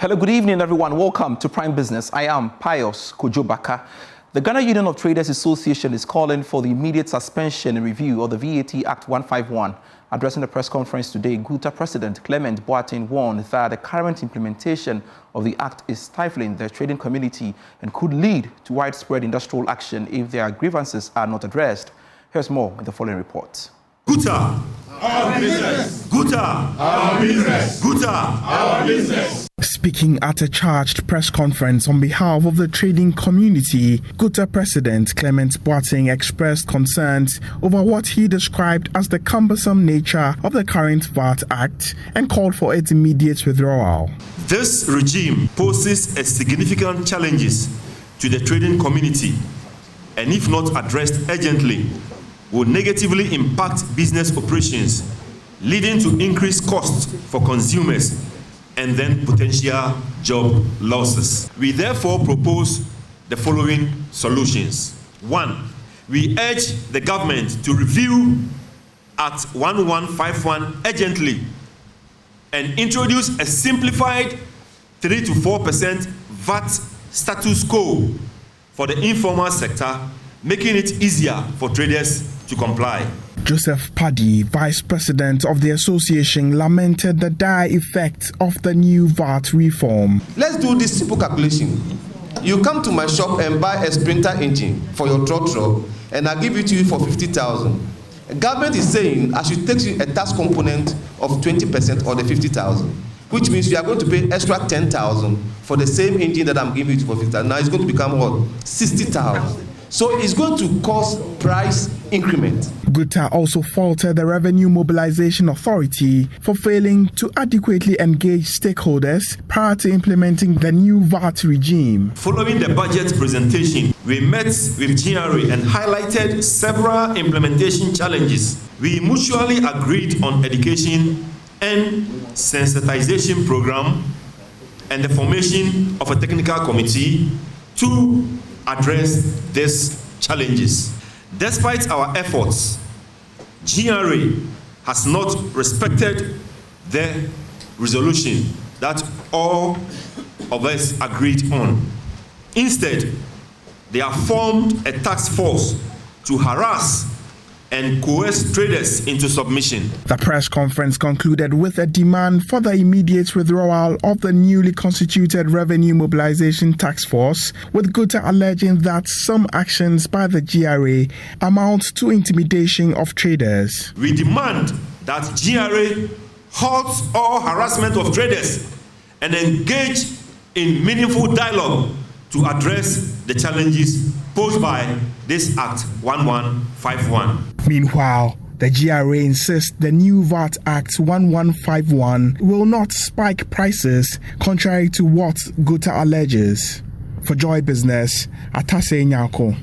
Hello, good evening, everyone. Welcome to Prime Business. I am Pius Kojobaka. The Ghana Union of Traders Association is calling for the immediate suspension and review of the VAT Act 151. Addressing the press conference today, GUTA President Clement Boateng warned that the current implementation of the act is stifling the trading community and could lead to widespread industrial action if their grievances are not addressed. Here's more in the following report. GUTA, our business. GUTA, our business. GUTA, our business. Speaking at a charged press conference on behalf of the trading community, GUTA President Clement Boateng expressed concerns over what he described as the cumbersome nature of the current VAT Act and called for its immediate withdrawal. This regime poses a significant challenges to the trading community, and if not addressed urgently, will negatively impact business operations, leading to increased costs for consumers and then potential job losses. We therefore propose the following solutions. 1, we urge the government to review Act 1151 urgently and introduce a simplified 3 to 4% VAT status quo for the informal sector, making it easier for traders to comply. Joseph Paddy, Vice President of the association, lamented the dire effect of the new VAT reform. Let's do this simple calculation. You come to my shop and buy a Sprinter engine for your truck, and I give it to you for 50,000. The government is saying I should take you a tax component of 20% or the 50,000, which means you are going to pay extra 10,000 for the same engine that I'm giving you for 50,000. Now it's going to become what? 60,000. So it's going to cause price increment. GUTA also faulted the Revenue Mobilization Authority for failing to adequately engage stakeholders prior to implementing the new VAT regime. Following the budget presentation, we met with GRA and highlighted several implementation challenges. We mutually agreed on education and sensitization program and the formation of a technical committee to address these challenges. Despite our efforts, GRA has not respected the resolution that all of us agreed on. Instead, they have formed a task force to harass and coerce traders into submission. The press conference concluded with a demand for the immediate withdrawal of the newly constituted Revenue Mobilization Task Force, with GUTA alleging that some actions by the GRA amount to intimidation of traders. We demand that GRA halt all harassment of traders and engage in meaningful dialogue to address the challenges posed by this Act 1151. Meanwhile, the GRA insists the new VAT Act 1151 will not spike prices, contrary to what GUTA alleges. For Joy Business, Atase Nyako.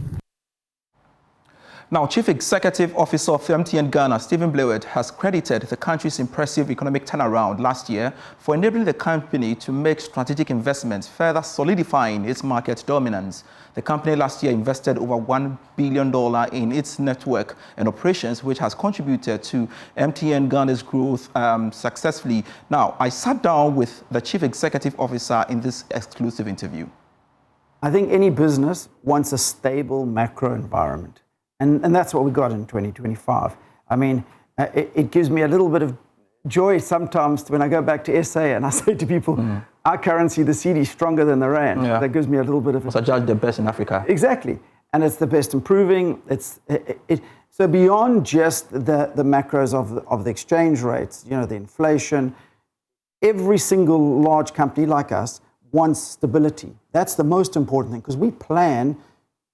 Now, Chief Executive Officer of MTN Ghana, Stephen Blewett, has credited the country's impressive economic turnaround last year for enabling the company to make strategic investments, further solidifying its market dominance. The company last year invested over $1 billion in its network and operations, which has contributed to MTN Ghana's growth successfully. Now, I sat down with the Chief Executive Officer in this exclusive interview. I think any business wants a stable macro environment. And that's what we got in 2025. I mean, it gives me a little bit of joy sometimes when I go back to SA and I say to people, our currency, the CD, is stronger than the rand. Yeah. That gives me a little bit of... It's judged the best in Africa. Exactly. And it's the best improving. So beyond just the macros of the exchange rates, you know, the inflation, every single large company like us wants stability. That's the most important thing, because we plan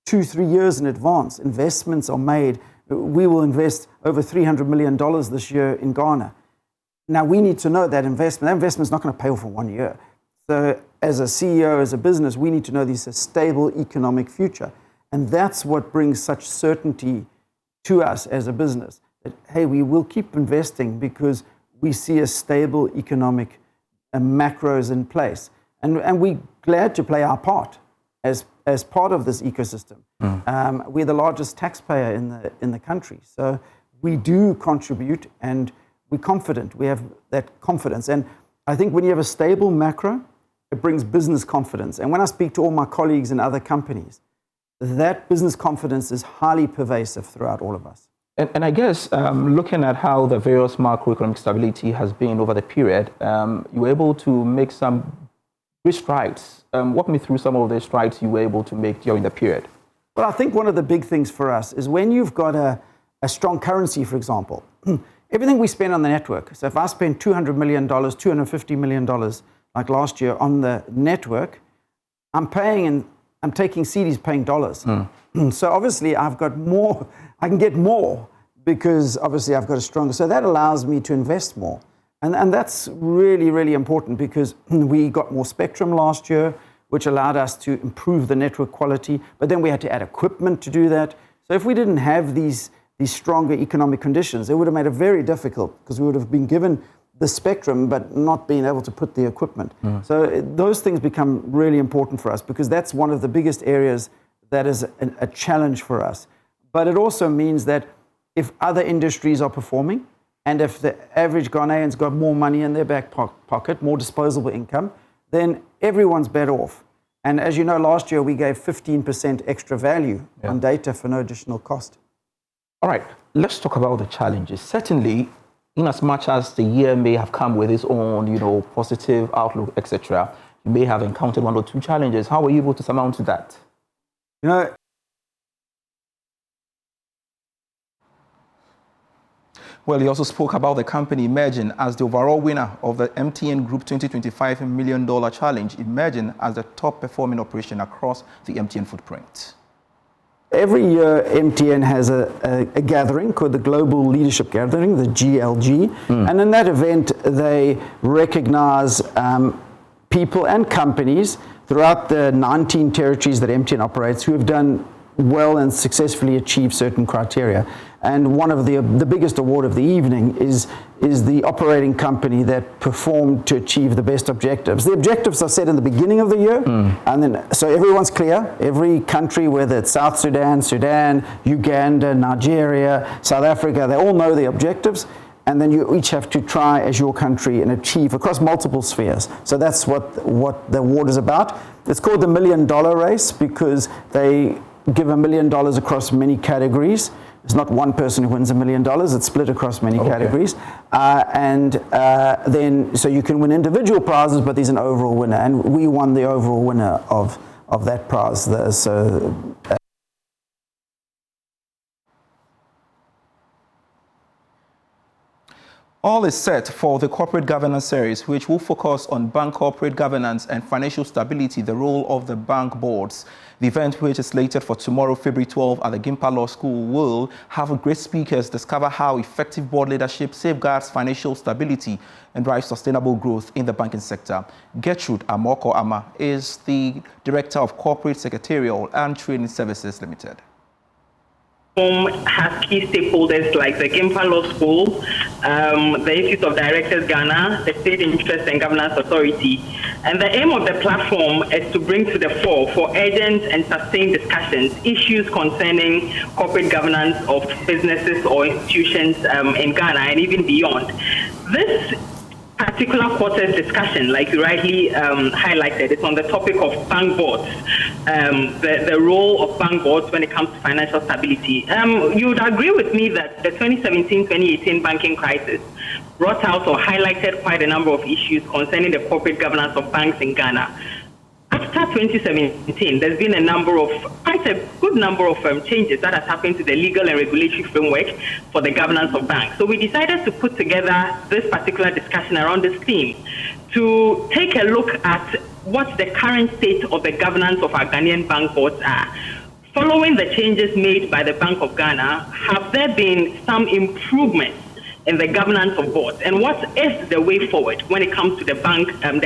2-3 years in advance. Investments are made. We will invest over $300 million this year in Ghana. Now, we need to know that investment is not going to pay off in 1 year. So as a CEO, as a business, we need to know there's a stable economic future. And that's what brings such certainty to us as a business. That, hey, we will keep investing because we see a stable economic macros in place. And we're glad to play our part as part of this ecosystem. We're the largest taxpayer in the country. So we do contribute, and we're confident. We have that confidence. And I think when you have a stable macro, it brings business confidence. And when I speak to all my colleagues in other companies, that business confidence is highly pervasive throughout all of us. And I guess looking at how the various macroeconomic stability has been over the period, you were able to make some great strides. Walk me through some of the strides you were able to make during the period. Well, I think one of the big things for us is when you've got a strong currency, for example, everything we spend on the network. So if I spend $200 million, $250 million, like last year on the network, I'm taking CDs paying dollars. So obviously I've got more, I can get more because obviously I've got a stronger, so that allows me to invest more. And that's really, really important because we got more spectrum last year, which allowed us to improve the network quality, but then we had to add equipment to do that. So if we didn't have these stronger economic conditions, it would have made it very difficult because we would have been given the spectrum but not being able to put the equipment. So those things become really important for us because that's one of the biggest areas that is a challenge for us. But it also means that if other industries are performing and if the average Ghanaian's got more money in their back pocket, more disposable income, then everyone's better off. And as you know, last year we gave 15% extra value on data for no additional cost. All right, let's talk about the challenges. Certainly, in as much as the year may have come with its own, positive outlook, etc., you may have encountered one or two challenges. How were you able to surmount that? Well, he also spoke about the company emerging as the overall winner of the MTN Group $2025 million challenge, emerging as the top performing operation across the MTN footprint. Every year, MTN has a gathering called the Global Leadership Gathering, the GLG. And in that event, they recognize people and companies throughout the 19 territories that MTN operates who have done well and successfully achieved certain criteria. And one of the biggest award of the evening is the operating company that performed to achieve the best objectives. The objectives are set in the beginning of the year, and then so everyone's clear. Every country, whether it's South Sudan, Uganda, Nigeria, South Africa, they all know the objectives. And then you each have to try as your country and achieve across multiple spheres. So that's what the award is about. It's called the $1 million race because they give $1 million across many categories. It's not one person who wins $1 million, it's split across many categories. Then, so you can win individual prizes, but there's an overall winner. And we won the overall winner of that prize. All is set for the corporate governance series, which will focus on bank corporate governance and financial stability, the role of the bank boards. The event, which is slated for tomorrow, February 12, at the GIMPA Law School, will have great speakers discover how effective board leadership safeguards financial stability and drives sustainable growth in the banking sector. Gertrude Amoko-Ama is the Director of Corporate Secretarial and Training Services Limited. Has key stakeholders like the GIMPA Law School, the Institute of Directors Ghana, the State Interest and Governance Authority. And the aim of the platform is to bring to the fore for urgent and sustained discussions issues concerning corporate governance of businesses or institutions in Ghana and even beyond. This particular quarter's discussion, like you rightly highlighted, it's on the topic of bank boards, the role of bank boards when it comes to financial stability. You would agree with me that the 2017-2018 banking crisis brought out or highlighted quite a number of issues concerning the corporate governance of banks in Ghana. After 2017, there's been quite a good number of changes that has happened to the legal and regulatory framework for the governance of banks. So we decided to put together this particular discussion around this theme to take a look at what the current state of the governance of our Ghanaian bank boards are. Following the changes made by the Bank of Ghana, have there been some improvements in the governance of boards, and what is the way forward when it comes to the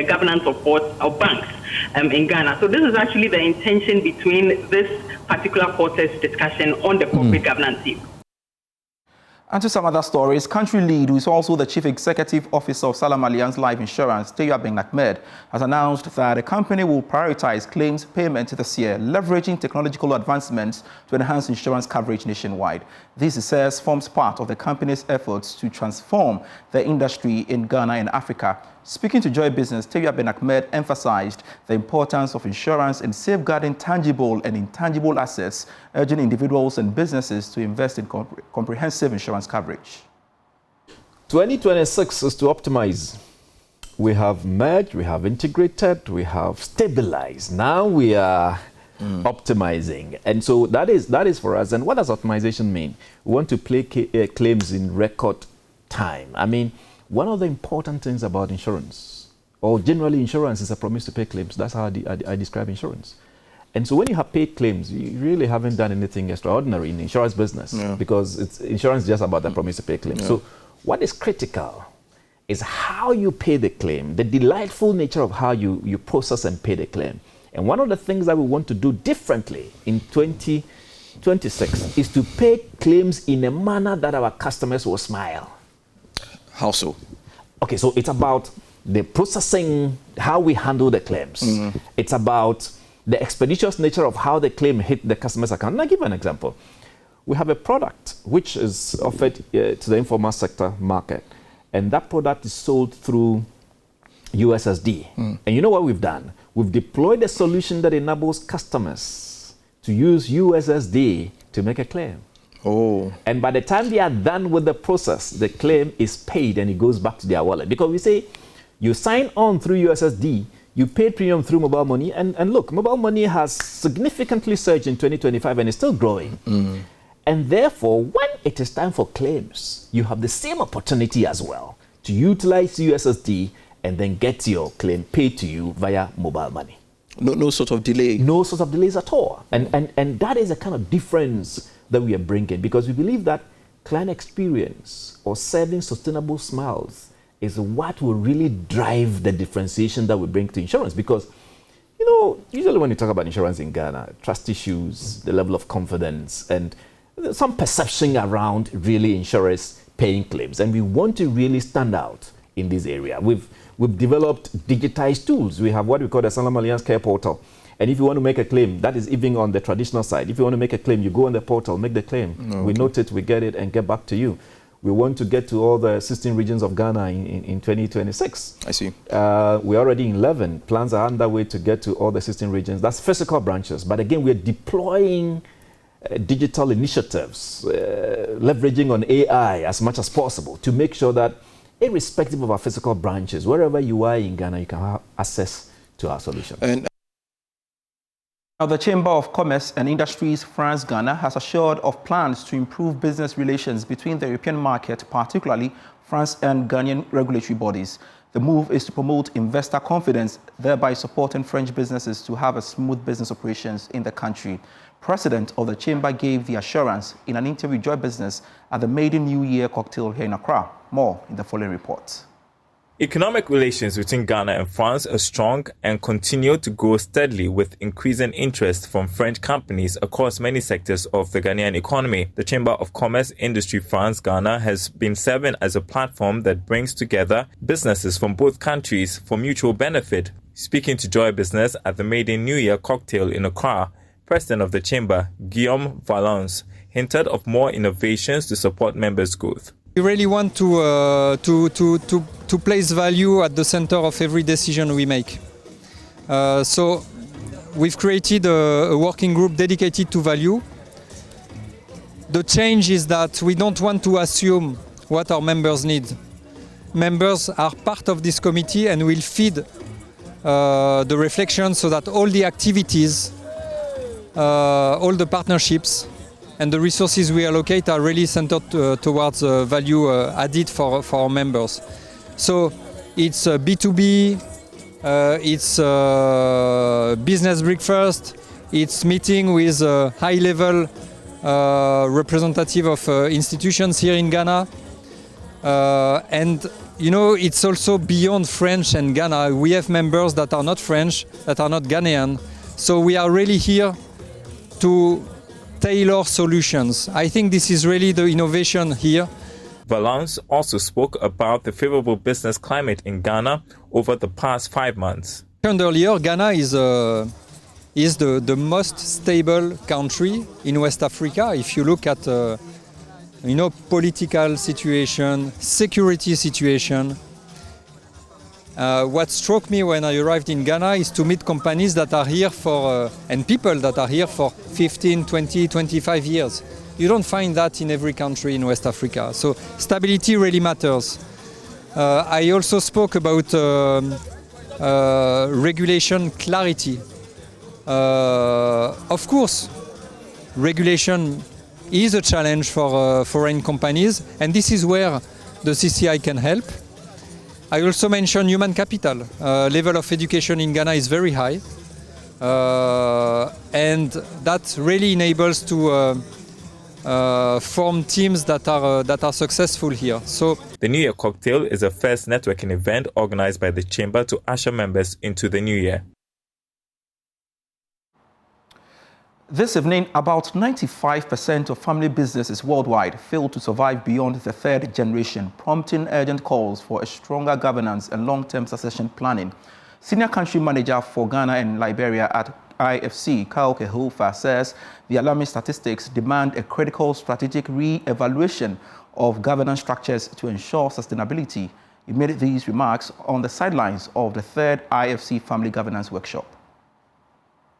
governance of boards of banks in Ghana? So this is actually the intention between this particular quarter's discussion on the corporate governance team. And to some other stories, country lead, who is also the chief executive officer of Sanlam Allianz Life Insurance, Teya Ben Ahmed, has announced that the company will prioritize claims payment this year, leveraging technological advancements to enhance insurance coverage nationwide. This, he says, forms part of the company's efforts to transform the industry in Ghana and Africa. Speaking to Joy Business, Tewia Ben Ahmed emphasized the importance of insurance in safeguarding tangible and intangible assets, urging individuals and businesses to invest in comprehensive insurance coverage. 2026 is to optimize. We have merged, we have integrated, we have stabilized. Now we are optimizing. And so that is for us. And what does optimization mean? We want to play claims in record time. I mean, one of the important things about insurance, or generally insurance, is a promise to pay claims. That's how I describe insurance. And so when you have paid claims, you really haven't done anything extraordinary in the insurance business, because insurance is just about the promise to pay claims. So what is critical is how you pay the claim, the delightful nature of how you process and pay the claim. And one of the things that we want to do differently in 2026 is to pay claims in a manner that our customers will smile. How so? Okay, so it's about the processing, how we handle the claims. It's about the expeditious nature of how the claim hit the customer's account. And I'll give you an example. We have a product which is offered to the informal sector market, and that product is sold through USSD. And you know what we've done? We've deployed a solution that enables customers to use USSD to make a claim. And by the time they are done with the process, the claim is paid and it goes back to their wallet. Because we say, you sign on through USSD, you pay premium through mobile money, and look, mobile money has significantly surged in 2025 and is still growing. And therefore, when it is time for claims, you have the same opportunity as well to utilize USSD and then get your claim paid to you via mobile money. No sort of delay. No sort of delays at all. And that is a kind of difference that we are bringing, because we believe that client experience or serving sustainable smiles is what will really drive the differentiation that we bring to insurance. Because, you know, usually when you talk about insurance in Ghana, trust issues, the level of confidence, and some perception around really insurers paying claims. And we want to really stand out in this area. We've developed digitized tools. We have what we call the Sanlam Alliance Care Portal. And if you want to make a claim, that is even on the traditional side. If you want to make a claim, you go on the portal, make the claim. We note it, we get it, and get back to you. We want to get to all the 16 regions of Ghana in 2026. I see. We're already in 11. Plans are underway to get to all the 16 regions. That's physical branches. But again, we're deploying digital initiatives, leveraging on AI as much as possible to make sure that irrespective of our physical branches, wherever you are in Ghana, you can have access to our solution. And now, the Chamber of Commerce and Industries France Ghana has assured of plans to improve business relations between the European market, particularly France and Ghanaian regulatory bodies. The move is to promote investor confidence, thereby supporting French businesses to have a smooth business operations in the country. President of the Chamber gave the assurance in an interview with Joy Business at the Maiden New Year cocktail here in Accra. More in the following report. Economic relations between Ghana and France are strong and continue to grow steadily, with increasing interest from French companies across many sectors of the Ghanaian economy. The Chamber of Commerce Industry France Ghana has been serving as a platform that brings together businesses from both countries for mutual benefit. Speaking to Joy Business at the Maiden New Year cocktail in Accra, President of the Chamber, Guillaume Valence, hinted of more innovations to support members' growth. We really want to place value at the center of every decision we make. So we've created a working group dedicated to value. The change is that we don't want to assume what our members need. Members are part of this committee and will feed the reflection so that all the activities, all the partnerships, and the resources we allocate are really centered towards value added for our members. So it's B2B, it's business breakfast, it's meeting with high-level representative of institutions here in Ghana. And you know, it's also beyond French and Ghana. We have members that are not French, that are not Ghanaian. So we are really here to tailor solutions. I think this is really the innovation here. Valence also spoke about the favorable business climate in Ghana over the past 5 months. Earlier, Ghana is the most stable country in West Africa. If you look at political situation, security situation, What struck me when I arrived in Ghana is to meet companies that are here for, and people that are here for 15, 20, 25 years. You don't find that in every country in West Africa. So stability really matters. I also spoke about regulation clarity. Of course, regulation is a challenge for foreign companies, and this is where the CCI can help. I also mentioned human capital. Level of education in Ghana is very high, and that really enables to form teams that are successful here. So the New Year Cocktail is a first networking event organized by the Chamber to usher members into the new year. This evening, about 95% of family businesses worldwide fail to survive beyond the third generation, prompting urgent calls for a stronger governance and long-term succession planning. Senior Country Manager for Ghana and Liberia at IFC, Kyle Kehofa, says the alarming statistics demand a critical strategic re-evaluation of governance structures to ensure sustainability. He made these remarks on the sidelines of the third IFC Family Governance Workshop.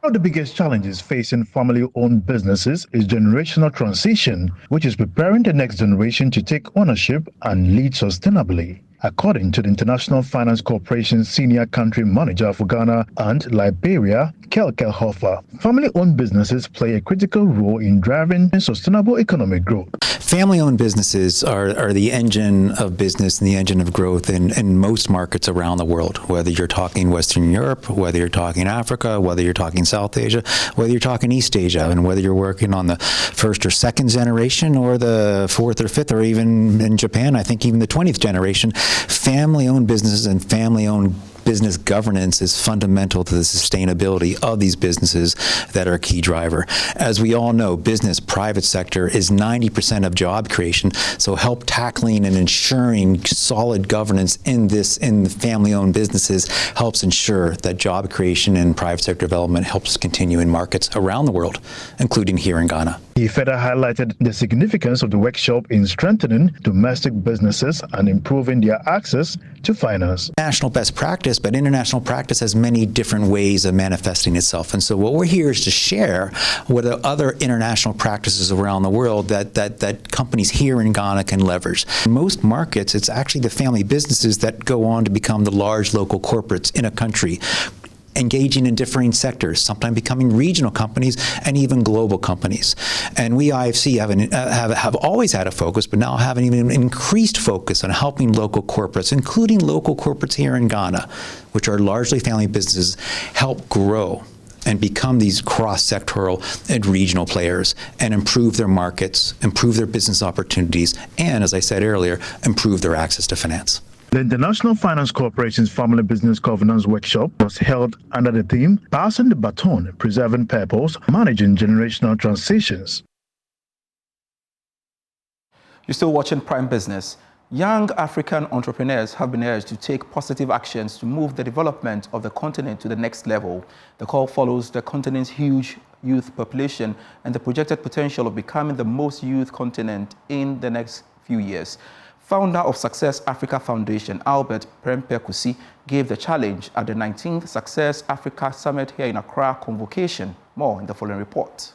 One of the biggest challenges facing family-owned businesses is generational transition, which is preparing the next generation to take ownership and lead sustainably. According to the International Finance Corporation Senior Country Manager for Ghana and Liberia, Kyle Kehofa, family-owned businesses play a critical role in driving sustainable economic growth. Family-owned businesses are the engine of business and the engine of growth in most markets around the world, whether you're talking Western Europe, whether you're talking Africa, whether you're talking South Asia, whether you're talking East Asia, and whether you're working on the first or second generation or the fourth or fifth, or even in Japan, I think even the 20th generation. Family-owned businesses and family-owned business governance is fundamental to the sustainability of these businesses that are a key driver. As we all know, business, private sector is 90% of job creation, so help tackling and ensuring solid governance in the family-owned businesses helps ensure that job creation and private sector development helps continue in markets around the world, including here in Ghana. He further highlighted the significance of the workshop in strengthening domestic businesses and improving their access to finance. National best practice, but international practice has many different ways of manifesting itself. And so what we're here is to share what are other international practices around the world that companies here in Ghana can leverage. In most markets, it's actually the family businesses that go on to become the large local corporates in a country, engaging in differing sectors, sometimes becoming regional companies and even global companies. And we IFC have always had a focus, but now have an even increased focus on helping local corporates, including local corporates here in Ghana, which are largely family businesses, help grow and become these cross-sectoral and regional players and improve their markets, improve their business opportunities, and, as I said earlier, improve their access to finance. The International Finance Corporation's Family Business Governance Workshop was held under the theme, Passing the Baton, Preserving Purpose, Managing Generational Transitions. You're still watching Prime Business. Young African entrepreneurs have been urged to take positive actions to move the development of the continent to the next level. The call follows the continent's huge youth population and the projected potential of becoming the most youth continent in the next few years. Founder of Success Africa Foundation, Albert Prempeh-Kusi, gave the challenge at the 19th Success Africa Summit here in Accra convocation. More in the following report.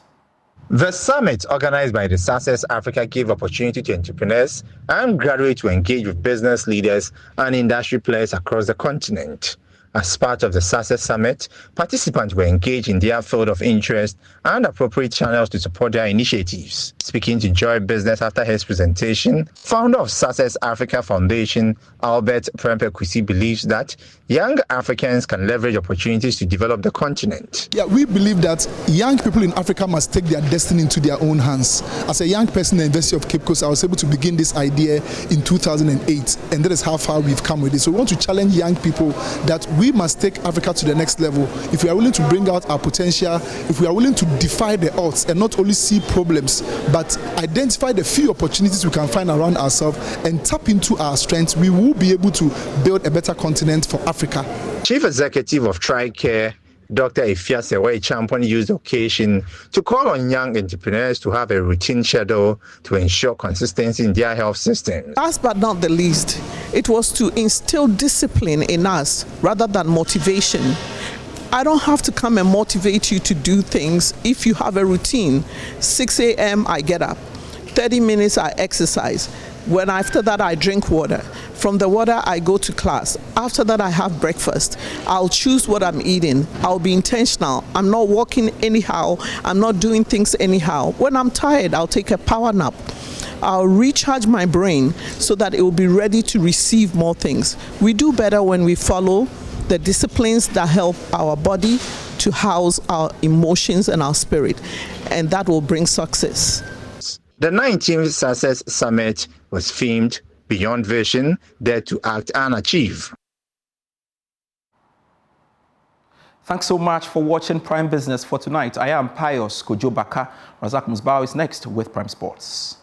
The summit, organized by the Success Africa, gave opportunity to entrepreneurs and graduates to engage with business leaders and industry players across the continent. As part of the Success Summit, participants were engaged in their field of interest and appropriate channels to support their initiatives. Speaking to Joy Business after his presentation, founder of Success Africa Foundation, Albert Prempeh-Kusi, believes that young Africans can leverage opportunities to develop the continent. Yeah, we believe that young people in Africa must take their destiny into their own hands. As a young person in the University of Cape Coast, I was able to begin this idea in 2008, and that is how far we've come with it. So we want to challenge young people that we must take Africa to the next level. If we are willing to bring out our potential, if we are willing to defy the odds and not only see problems, but identify the few opportunities we can find around ourselves and tap into our strengths, we will be able to build a better continent for Africa. Chief Executive of TriCare, Dr. Ifiasewa Champon used the occasion to call on young entrepreneurs to have a routine schedule to ensure consistency in their health system. Last but not the least, it was to instill discipline in us rather than motivation. I don't have to come and motivate you to do things if you have a routine. 6 a.m. I get up, 30 minutes I exercise. After that I drink water. From the water I go to class. After that I have breakfast. I'll choose what I'm eating. I'll be intentional. I'm not walking anyhow. I'm not doing things anyhow. When I'm tired, I'll take a power nap. I'll recharge my brain so that it will be ready to receive more things. We do better when we follow the disciplines that help our body to house our emotions and our spirit, and that will bring success. The 19th Success Summit was themed Beyond Vision, Dare to Act and Achieve. Thanks so much for watching Prime Business for tonight. I am Pius Kojobaka. Razak Musbao is next with Prime Sports.